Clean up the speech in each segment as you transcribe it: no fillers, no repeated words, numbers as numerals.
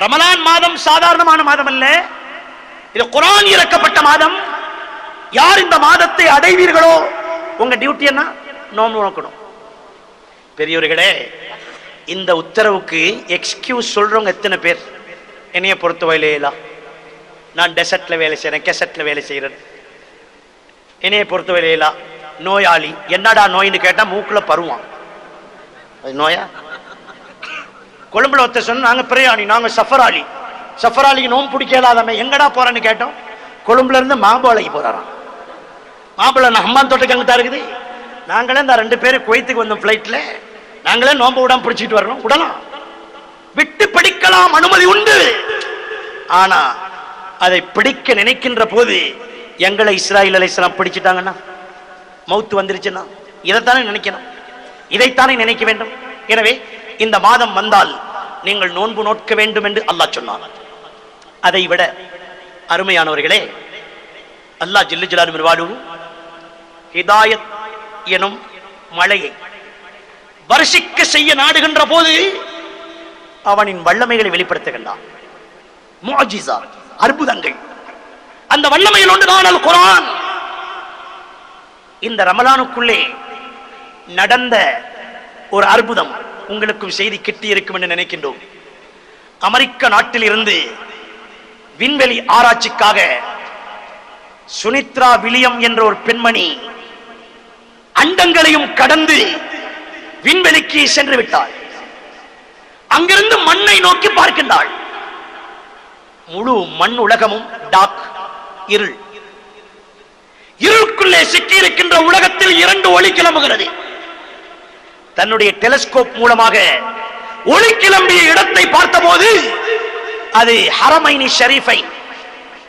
ரமலான் மாதம் சாதாரணமான மாதம் அல்ல, இது குர்ஆன் இறக்கப்பட்ட மாதம். யார் இந்த மாதத்தை அடைவீர்களோ உங்க டியூட்டி என்ன? நோன்பு நோக்கணும். பெரியவர்களே, இந்த உத்தரவுக்கு எக்ஸ்கியூஸ் சொல்றவங்க எத்தனை பேர்? என்னைய பொறுத்தவரையில நான் டெசர்ட்ல வேலை செய்யறேன், கெசட்ல வேலை செய்யறேன். என்னைய பொறுத்தவரையில நோயாளி. என்னடா நோயின்னு கேட்டா மூக்குல பருவான். நோயா? கொழும்புல ஒருத்த சொன்ன நாங்க பிரயாணி, நாங்க சஃபராளி. சஃபராளிக்கு நோம்பு பிடிக்கலாதமே. எங்கடா போறேன்னு கேட்டோம். கொழும்புல இருந்து மாம்பழம் போறாராம். மாம்பழம் அம்மான் தோட்டக்கு அங்கே தான் இருக்குது. நாங்களே இந்த 2 பேரும் குவைத்துக்கு வந்தோம் பிளைட்ல. நாங்களே நோம்பு விடாம பிடிச்சிட்டு வரணும். விடலாம், விட்டு பிடிக்கலாம், அனுமதி உண்டு. ஆனா அதை பிடிக்க நினைக்கின்ற போது எங்களை இஸ்ராயீல் அலைஹிஸ்ஸலாம் பிடிச்சிட்டாங்கன்னா, மௌத்து வந்துருச்சுன்னா இதைத்தானே நினைக்கணும், இதைத்தானே நினைக்க வேண்டும். எனவே இந்த மாதம் வந்தால் நீங்கள் நோன்பு நோக்க வேண்டும் என்று அல்லாஹ் சொன்னான். அதை விட அருமையானவர்களே, அல்லாஹ் ஜல்ல ஜலாலுஹு ஹிதாயத் எனும் மழையை வருஷிக்க செய்ய நாடுகின்ற போது அவனின் வல்லமைகளை வெளிப்படுத்துகின்றான். முஅஜிஸா, அற்புதங்கள். அந்த வல்லமையில் ஒன்றுதான் அல் குர்ஆன். இந்த ரமலானுக்குள்ளே நடந்த ஒரு அற்புதம் உங்களுக்கும் செய்தி கிட்டி இருக்கும் என்று நினைக்கின்றோம். அமெரிக்க நாட்டில் இருந்து விண்வெளி ஆராய்ச்சிக்காக சுனித்ரா வில்லியம் என்ற ஒரு பெண்மணி அண்டங்களையும் கடந்து விண்வெளிக்கு சென்று விட்டாள். அங்கிருந்து மண்ணை நோக்கி பார்க்கின்றாள். முழு மண் உலகமும் டார்க், இருள். இருளுக்குள்ளே சிக்கி இருக்கின்ற உலகத்தில் 2 ஒளி கிளம்புகிறது. தன்னுடைய டெலிஸ்கோப் மூலமாக ஒளி கிளம்பிய இடத்தை பார்த்தபோது அது ஹரமைனி ஷரீஃபை,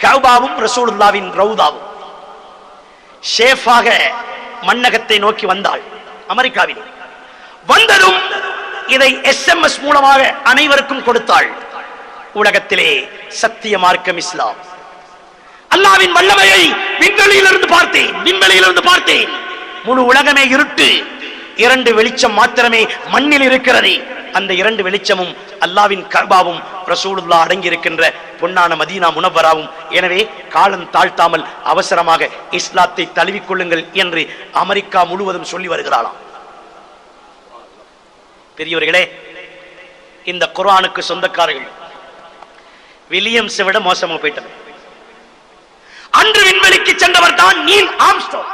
கஅபாவும் ரசூலுல்லாஹ்வின் ரவுதாவும். ஷேஃபாக மன்னகத்தை நோக்கி வந்தாள். அமெரிக்காவில் வந்ததும் இதை SMS மூலமாக அனைவருக்கும் கொடுத்தாள். உலகத்திலே சத்திய மார்க்கம் இஸ்லாம். அல்லாஹ்வின் வல்லமையை விண்வெளியிலிருந்து பார்த்தேன். முழு உலகமே இருட்டு, 2 வெளிச்சம் மாத்திரமே மண்ணில் இருக்கிறது. அந்த 2 வெளிச்சமும் அல்லாஹ்வின் கஅபாவும் ரசூலுல்லாஹ் அடங்கி இருக்கின்ற பொன்னான மதீனா முனவ்வராவும். எனவே காலம் தாழ்த்தாமல் அவசரமாக இஸ்லாத்தை தழுவிக்கொள்ளுங்கள் என்று அமெரிக்கா முழுவதும் சொல்லி வருகிறாளாம். பெரியவர்களே, இந்த குர்ஆனுக்கு சொந்தக்காரர்கள் வில்லியம்ஸை விட மோசமா போயிட்டது. அன்று விண்வெளிக்கு சென்றவர் தான் நீல் ஆம்ஸ்ட்ராங்.